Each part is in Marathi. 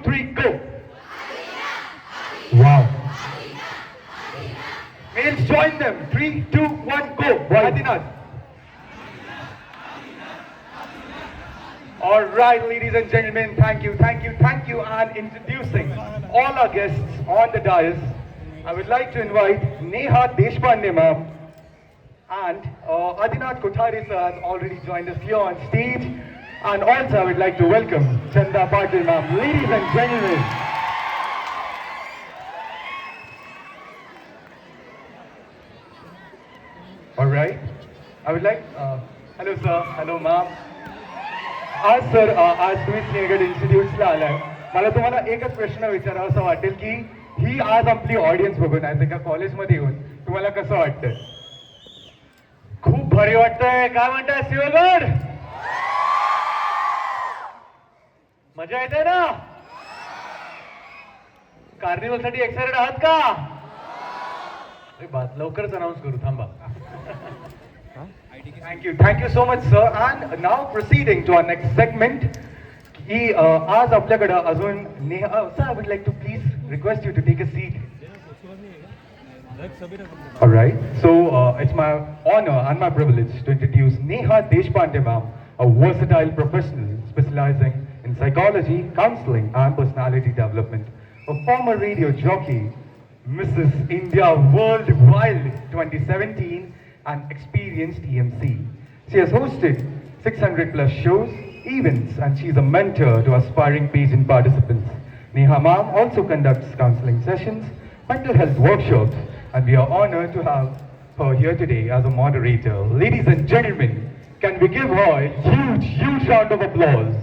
three, go. Wow. Males join them. Three, two, one, go. Adinath. All right, ladies and gentlemen, thank you. And introducing all our guests on the dais, I would like to invite Neha Deshpande ma'am and Adinath Kothari sir has already joined us here on stage. And also I would like to welcome Chanda Patil ma'am. Ladies and gentlemen, all right. I would like, hello sir, hello ma'am. आज सर आज तुम्ही सिंहगड इन्स्टिट्यूट्सला आलाय. मला तुम्हाला एकच प्रश्न विचारावा असं वाटेल की ही आज आपली ऑडियन्स बघून आहे एका कॉलेजमध्ये येऊन तुम्हाला कसं वाटतंय? खूप भारी वाटतंय. काय म्हणताय सिंहगड? मजा येते ना? कार्निवल साठी एक्साइटेड आहात का? बात लवकरच अनाउन्स करू, थांबा. Thank you so much, sir. And now proceeding to our next segment. आज आपल्याकडे अजून Neha sir, I would like to please request you to take a seat. All right. So it's my honor and my privilege to introduce Neha Deshpande ma'am, a versatile professional specializing in psychology, counseling, and personality development. A former radio jockey, Mrs. India Worldwide 2017. An experienced EMC. She has hosted 600 plus shows, events, and she's a mentor to aspiring pageant participants. Neha ma'am also conducts counseling sessions, mental health workshops, and we are honored to have her here today as a moderator. Ladies and gentlemen, can we give her a huge round of applause?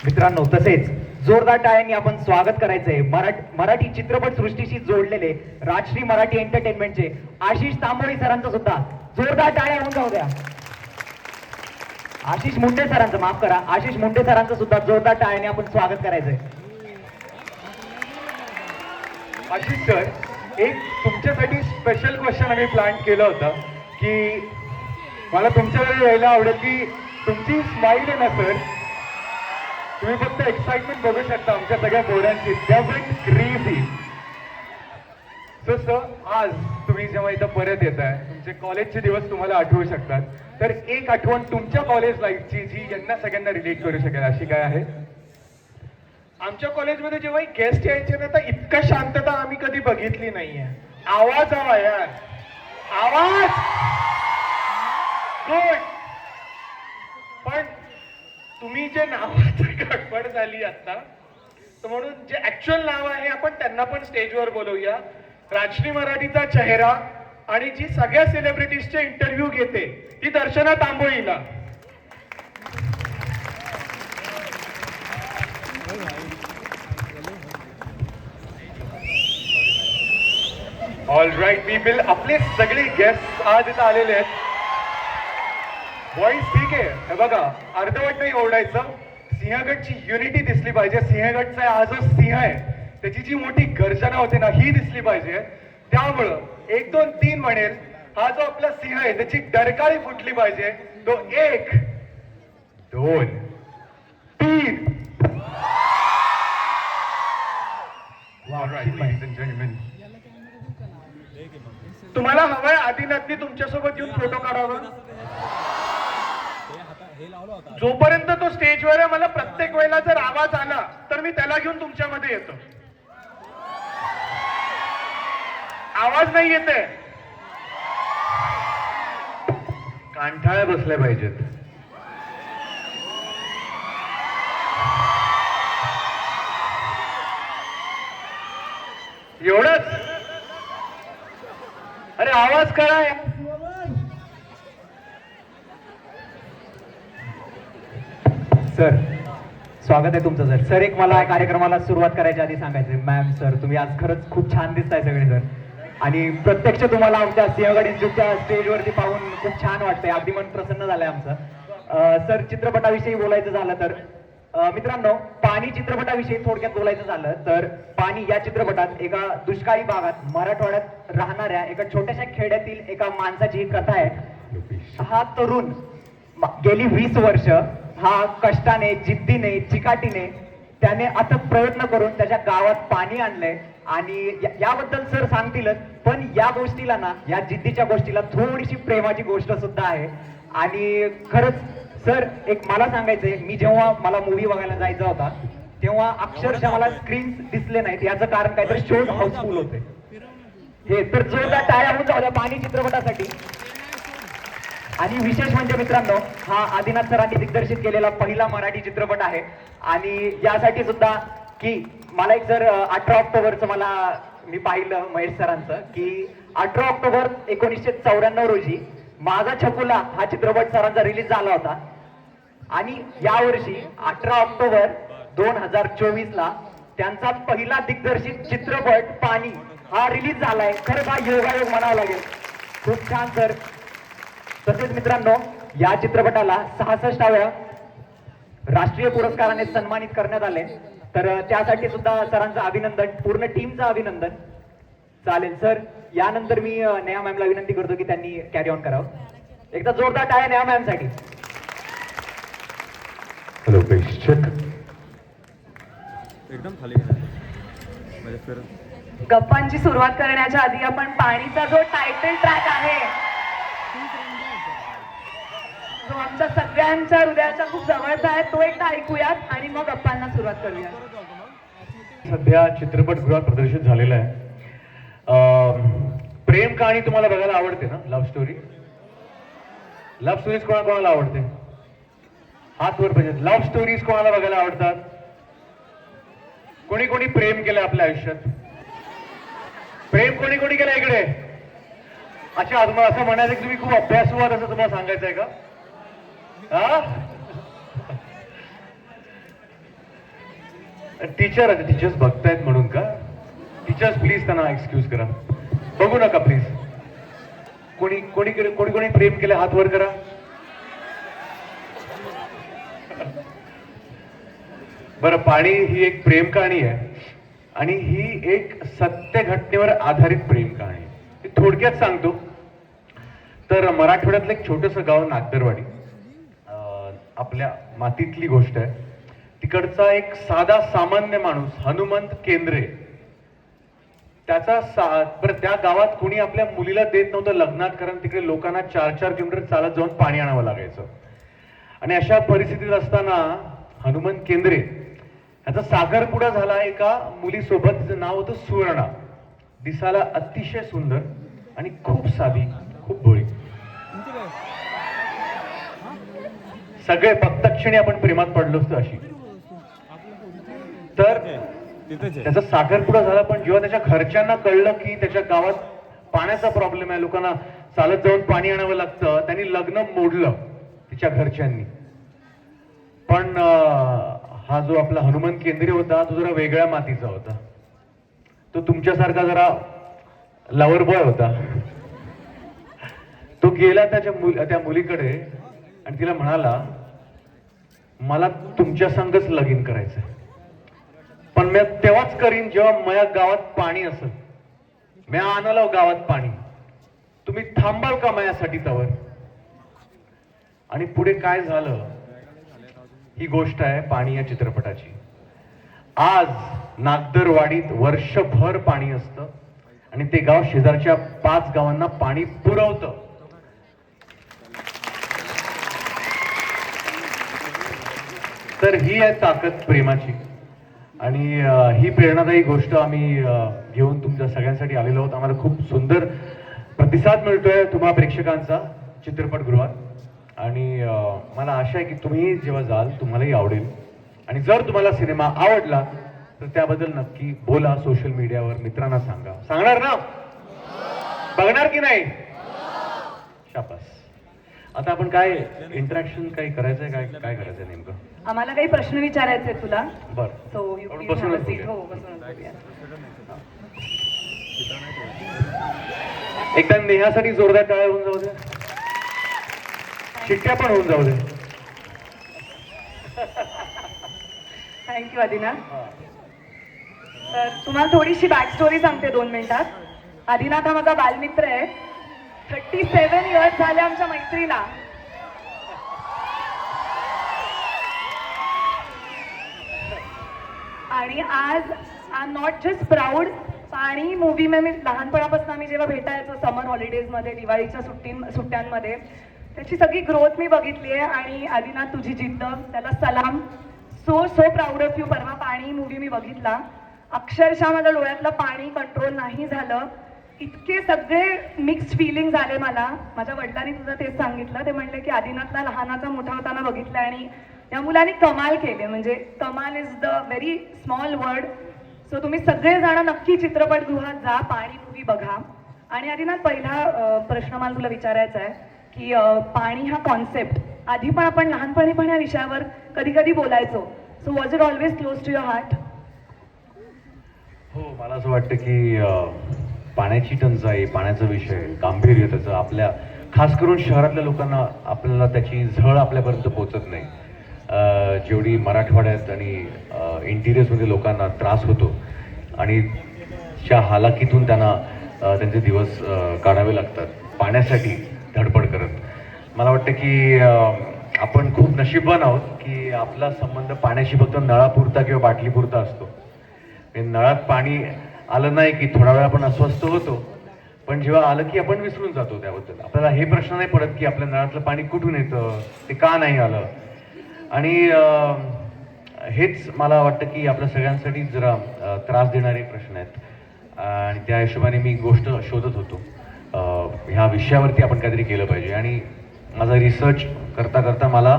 मित्रांनो, तसेच जोरदार टाळ्यांनी आपण स्वागत करायचंय मराठी चित्रपट सृष्टीशी जोडलेले राजश्री मराठी एंटरटेनमेंटचे आशिष तांबोळी सरांचं सुद्धा जोरदार टाळ्या होऊन जाऊ द्या. आशिष मुंडे सरांचं, माफ करा, आशिष मुंडे सरांचं सुद्धा जोरदार टाळ्यांनी आपण स्वागत करायचंय. आशिष सर, एक तुमच्यासाठी स्पेशल क्वेश्चन आम्ही प्लॅन केलं होतं की मला तुमच्याकडे यायला आवडेल की तुमची स्माईल आहे ना सर, तुम्ही फक्त एक्साइटमेंट बघू शकता आमच्या सगळ्या पोरांची. क्रेझी. सो सर, आज तुम्ही जेव्हा इथं परत येत आहे, तुमचे कॉलेजचे दिवस तुम्हाला आठवू शकतात, तर एक आठवण तुमच्या कॉलेज लाईफची जी यांना सगळ्यांना रिलेट करू शकेल अशी काय आहे? आमच्या कॉलेजमध्ये जेव्हा गेस्ट यायचे ना, तर इतका शांतता आम्ही कधी बघितली नाहीये. आवाज हवा यार, आवाज गुड. पण तुम्ही जे नावाची गडबड झाली आता, तर म्हणून जे ऍक्च्युअल नाव आहे आपण त्यांना पण स्टेजवर बोलवूया. राजश्री मराठीचा चेहरा आणि जी सगळ्या सेलिब्रिटीजचे इंटरव्ह्यू घेते ती दर्शना तांबोळीला. All right, we will. आपले सगळे गेस्ट आज इथं आलेले आहेत. वॉइस ठीक आहे, हे बघा, अर्धवट नाही ओरडायचं. सिंहगडची युनिटी दिसली पाहिजे. सिंहगडचा हा जो सिंह आहे त्याची जी मोठी गर्जना होते ना, ही दिसली पाहिजे. त्यामुळं 1 2 3 म्हणेल, हा जो आपला सिंह आहे त्याची डरकाळी फुटली पाहिजे. तो 1 2 3. तुम्हाला हवंय आदिनाथनी तुमच्यासोबत येऊन फोटो काढावा? जोपर्यंत तो स्टेजवर आहे, मला प्रत्येक वेळेला जर आवाज आला तर मी त्याला घेऊन तुमच्यामध्ये येतो. आवाज नाही येते, कांठाळ्या बसल्या पाहिजेत. एवढंच. अरे आवाज करा. सर, स्वागत आहे तुमचं सर. सर, एक मला कार्यक्रमाला सुरुवात करायच्या आधी सांगायचं, मॅम सर तुम्ही आज खरंच खूप छान दिसताय सगळे जण, आणि प्रत्यक्ष तुम्हाला आमच्या सिंहगड इन्स्टिट्यूटच्या स्टेजवरती पाहून खूप छान वाटतंय. अगदी मन प्रसन्न झालंय आमचं. सर, चित्रपटाविषयी बोलायचं झालं तर मित्रांनो, पाणी चित्रपटाविषयी थोडक्यात बोलायचं झालं तर पाणी या चित्रपटात एका दुष्काळी भागात मराठवाड्यात राहणाऱ्या एका छोट्याशा खेड्यातील एका माणसाची ही कथा आहे. हा तरुण गेली 20 वर्ष हा कष्टाने, जिद्दीने, चिकाटीने त्याने अथक प्रयत्न करून त्याच्या गावात पाणी आणलंय आणि याबद्दल सर सांगतीलच, पण या गोष्टीला ना, या जिद्दीच्या गोष्टीला थोडीशी प्रेमाची गोष्ट सुद्धा आहे. आणि खरंच सर, एक मला सांगायचंय, मी जेव्हा मला मूवी बघायला जायचा होता तेव्हा अक्षरशः मला स्क्रीन दिसले नाहीत. याचं कारण काहीतरी शोज हाऊसफुल होते. हे तर जोरदार टाळ्या होऊन जाऊ द्या पाणी चित्रपटासाठी. आणि विशेष म्हणजे मित्रांनो, हा आदिनाथ सरांनी दिग्दर्शित केलेला पहिला मराठी चित्रपट आहे. आणि यासाठी सुद्धा की मला एक जर 18 ऑक्टोबरचं मी पाहिलं महेश सरांचं की 18 ऑक्टोबर 1994 रोजी माझा छकुला हा चित्रपट सरांचा रिलीज झाला होता. आणि यावर्षी 18 ऑक्टोबर 2024 ला त्यांचा पहिला दिग्दर्शित चित्रपट पाणी हा रिलीज झालाय. खरंच हा योगायोग म्हणावा लागेल. खूप छान सर. तसेच मित्रांनो, या चित्रपटाला 66व्या राष्ट्रीय पुरस्काराने सन्मानित करण्यात आले. तर त्यासाठी सुद्धा सरांचं अभिनंदन, पूर्ण टीमचं अभिनंदन. चालेल सर, यानंतर मी नेहा मॅमला विनंती करतो की त्यांनी कॅरी ऑन करावं. एकदा जोरदार टाळ्या नेहा मॅम साठी. हॅलो प्रेक्षक, एकदम खाली म्हणजे फिर गप्पांची सुरुवात करण्याच्या आधी आपण पाणीचा जो टायटल ट्रॅक आहे, जो आमच्या सगळ्यांच्या हृदयाच्या खूप जवळचा आहे, तो एकदा ऐकूयात आणि मग गप्पांना सुरुवात करूयात. सध्या चित्रपटगृहात प्रदर्शित झालेला आहे. प्रेम कहाणी तुम्हाला बघायला आवडते ना? लव्ह स्टोरी, लव्ह स्टोरीज कोणाला आवडते? हात वर पाहिजे. लव्ह स्टोरीज कोणाला बघायला आवडतात? कोणी कोणी प्रेम केलं आपल्या आयुष्यात? प्रेम कोणी कोणी केलं इकडे? अच्छा, तुम्हाला असं म्हणायचं की तुम्ही खूप अभ्यासू आहात असं तुम्हाला सांगायचं आहे का? हा, टीचर्स बघतायत म्हणून का? टीचर्स प्लीज त्यांना एक्सक्यूज करा, बघू नका प्लीज. कोणी कोणी कोणी कोणी प्रेम केलं हात वर करा. बरं, पाणी ही एक प्रेम कहाणी आहे आणि ही एक सत्य घटनेवर आधारित प्रेम कहाणी. ती थोडक्यात सांगतो तर मराठवाड्यातलं एक छोटंसं गाव नागदरवाडी, आपल्या मातीतली गोष्ट आहे. तिकडचा एक साधा सामान्य माणूस हनुमंत केंद्रे, त्या गावात कोणी आपल्या मुलीला देत नव्हतं लग्नात, कारण तिकडे लोकांना 4-4 किलोमीटर चालत जाऊन पाणी आणावं लागायचं. आणि अशा परिस्थितीत असताना हनुमंत केंद्रे ह्याचा साखरपुडा झाला एका मुलीसोबत. तिचं नाव होतं सुवर्णा. दिसायला अतिशय सुंदर आणि खूप साधी, खूप भोळी. सगळे बघता क्षणी आपण प्रेमात पडलो असतो अशी. तर त्याचा साखरपुडा झाला, पण जेव्हा त्याच्या घरच्यांना कळलं की त्याच्या गावात पाण्याचा प्रॉब्लेम आहे, लोकांना चालत जाऊन पाणी आणावं लागतं, त्यांनी लग्न मोडलं तिच्या घरच्यांनी. पण हा जो आपला हनुमंत केंद्रे होता तो जरा वेगळ्या मातीचा होता. तो तुमच्यासारखा जरा लवर बॉय होता. तो गेला त्या मुलीकडे आणि तिला म्हणाला, मला तुमच्या संगच लगीन करायचंय, पण मी तेव्हाच करीन जेव्हा माझ्या गावात पाणी असेल. मी आणलं गावात पाणी, तुम्ही थांबाल का माझ्यासाठी तवर? आणि पुढे काय झालं ही गोष्ट आहे पाणी या चित्रपटाची. आज नागदरवाडीत वर्षभर पाणी असतं आणि ते गाव शेजारच्या 5 गावांना पाणी पुरवतं. तर ही आहे ताकद प्रेमाची. आणि ही प्रेरणादायी गोष्ट आम्ही घेऊन तुमच्या सगळ्यांसाठी आलेलो आहोत. आम्हाला खूप सुंदर प्रतिसाद मिळतोय तुम्हा प्रेक्षकांचा चित्रपटगृहात. आणि मला आशा आहे की तुम्ही जेव्हा जाल तुम्हालाही आवडेल. आणि जर तुम्हाला सिनेमा आवडला तर त्याबद्दल नक्की बोला सोशल मीडियावर, मित्रांना सांगा. सांगणार ना? बघणार की नाही? शाबास. आता आपण काय इंटरॅक्शन काही करायचंय? काय करायचंय नेमकं? आम्हाला काही प्रश्न विचारायचे आहेत तुला. बरं, सो आपण बसूनच बोलूया. हो, बसूनच बोलूया. एकदा नेहासाठी जोरदार टाळ्या होऊन जाऊ द्या, शिट्ट्या पण होऊन जाऊ दे. थँक्यू आदिनाथ. तर तुम्हाला थोडीशी बॅक स्टोरी सांगते 2 मिनिटात. आदिनाथ हा माझा बालमित्र आहे. 37 इयर्स झाले आमच्या मैत्रीला. आणि आज I am not just proud. पाणी मूवी मी लहानपणापासून आम्ही जेव्हा भेटायचो समर हॉलिडेजमध्ये, दिवाळीच्या सुट्ट्यांमध्ये, त्याची सगळी ग्रोथ मी बघितली आहे. आणि आदिनाथ, तुझी जिद्द, त्याला सलाम. So proud of you. परवा पाणी मूवी मी बघितला, अक्षरशः माझ्या डोळ्यातलं पाणी कंट्रोल नाही झालं. इतके सगळे मिक्स्ड फिलिंग आले मला. माझ्या वडिलांनी तुझं तेच सांगितलं. ते म्हणले की आदिनाथला लहानाचा मोठा होताना बघितलं आणि या मुलांनी कमाल केले. म्हणजे कमाल is the very small word. So तुम्ही सगळेजण नक्की चित्रपटगृहात जा, पाणी मूवी बघा. आणि आदिनाथ, पहिला प्रश्न मला तुला विचारायचा आहे की पाणी हा कॉन्सेप्ट आधी पण आपण लहानपणी पण या विषयावर कधी कधी बोलायचो. So was it always close to your heart? हो, मला असं वाटतं की पाण्याची टंचाई, पाण्याचा विषय, गांभीर्य त्याचं आपल्या, खास करून शहरातल्या लोकांना, आपल्याला त्याची झळ आपल्यापर्यंत पोहोचत नाही. जेवढी मराठवाड्यात आणि इंटिरियर्समध्ये लोकांना त्रास होतो आणि ज्या हालाकीतून त्यांना त्यांचे दिवस काढावे लागतात पाण्यासाठी धडपड करत, मला वाटतं की आपण खूप नशीबवान आहोत की आपला संबंध पाण्याशी फक्त नळापुरता किंवा बाटलीपुरता असतो. नळात पाणी आलं नाही की थोडा वेळ आपण अस्वस्थ होतो, पण जेव्हा आलं की आपण विसरून जातो त्याबद्दल. आपल्याला हे प्रश्न नाही पडत की आपल्या नळातलं पाणी कुठून येतं, ते का नाही आलं. आणि हेच मला वाटतं की आपल्या सगळ्यांसाठी जरा त्रास देणारे प्रश्न आहेत. आणि त्या हिशोबाने मी गोष्ट शोधत होतो, ह्या विषयावरती आपण काहीतरी केलं पाहिजे. आणि माझा रिसर्च करता करता मला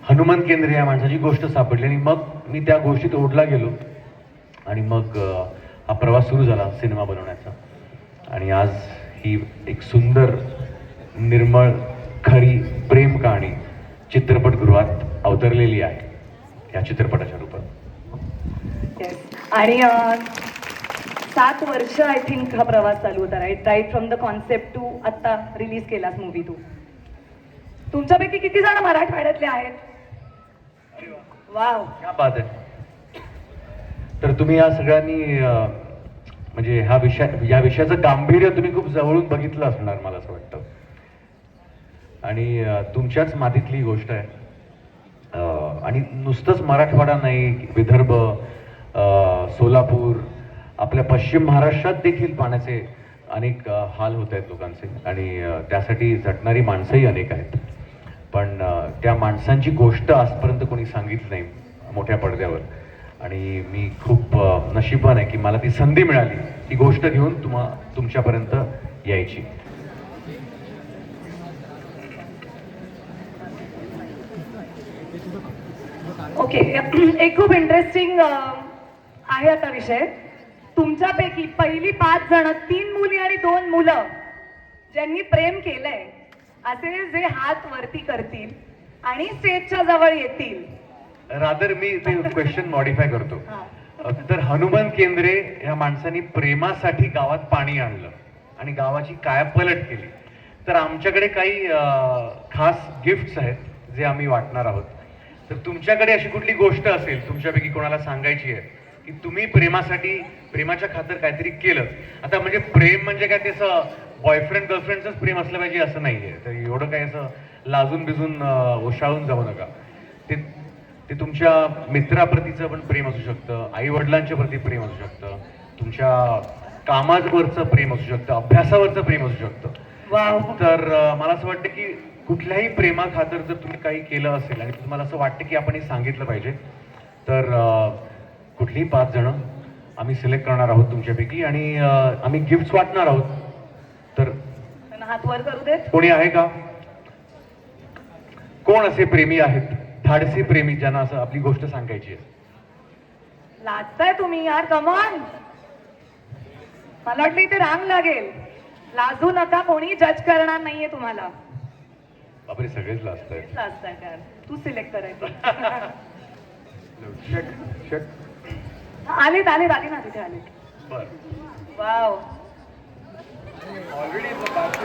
हनुमान केंद्रे या माणसाची गोष्ट सापडली आणि मग मी त्या गोष्टीत ओढला गेलो आणि मग हा प्रवास सुरू झाला सिनेमा बनवण्याचा. आणि आज ही एक सुंदर, निर्मळ, खरी प्रेम कहाणी चित्रपटगृहात अवतरलेली आहे या चित्रपटाच्या रूपात. येस. आणि 7 वर्ष आय थिंक हा प्रवास चालू होता, right from the concept to आत्ता रिलीज केलास मूवी तू. तुमच्यापैकी किती जण मराठवाड्यातले आहेत? वाव. क्या बात आहे. तर तुम्ही या सगळ्यांनी म्हणजे या विषयाचं गांभीर्य तुम्ही खूप जवळून बघितलं असणार, मला असं वाटतं. आणि तुमच्याच मातीतली गोष्ट आहे. आणि नुसतंच मराठवाडा नाही, विदर्भ, सोलापूर, आपल्या पश्चिम महाराष्ट्रात देखील पाण्याचे अनेक हाल होत आहेत लोकांचे. आणि त्यासाठी झटणारी माणसंही अनेक आहेत. पण त्या माणसांची गोष्ट आजपर्यंत कोणी सांगितली नाही मोठ्या पडद्यावर. आणि मी खूप नशीबवान आहे की मला ती संधी मिळाली ती गोष्ट घेऊन तुमच्यापर्यंत यायची. ओके. एक खूप इंटरेस्टिंग आहे आता विषय. तुमच्यापैकी पहिली 5 जण, 3 मुली आणि 2 मुलं ज्यांनी प्रेम केलंय, असे जे हात वरती करतील आणि स्टेजच्या जवळ येतील. रादर मी ते क्वेश्चन मॉडिफाय करतो. तर हनुमान केंद्रे ह्या माणसांनी प्रेमासाठी गावात पाणी आणलं आणि गावाची कायापलट केली. तर आमच्याकडे काही खास गिफ्ट्स आहेत जे आम्ही वाटणार आहोत. तर तुमच्याकडे अशी कुठली गोष्ट असेल, तुमच्यापैकी कोणाला सांगायची आहे की तुम्ही प्रेमासाठी, प्रेमाच्या खातर काहीतरी केलं. आता म्हणजे प्रेम म्हणजे काय, त्याचं बॉयफ्रेंड गर्लफ्रेंडचंच प्रेम असलं पाहिजे असं नाहीये. तर एवढं काही असं लाजून बिजून ओशाळून जाऊ नका. ते तुमच्या मित्राप्रतीचं पण प्रेम असू शकतं, आई वडिलांच्या प्रती प्रेम असू शकतं, तुमच्या कामावरचं प्रेम असू शकतं, अभ्यासावरचं प्रेम असू शकतं. तर मला असं वाटतं की कुठल्याही प्रेमाखातर जर तुम्ही काही केलं असेल आणि तुम्हाला असं वाटतं की आपण हे सांगितलं पाहिजे, तर कुठलीही 5 जण आम्ही सिलेक्ट करणार आहोत तुमच्यापैकी आणि आम्ही गिफ्ट्स वाटणार आहोत. तर हात वर करू देत. कोणी आहे का? कोण असे प्रेमी आहेत, धाडसी प्रेमी, ज्यांना असं आपली गोष्ट सांगायची आहे? लाजताय तुम्ही यार, कमॉन. मला वाटलं इथे रांग लागेल. लाजू नका, कोणी जज करणार नाहीये तुम्हाला. बापरे, सगळेच लाजतायत. लाजताय यार. तू सिलेक्ट करायचं. आलेत आधी ना तिथे आलेत. बरं. वाव. ऑलरेडी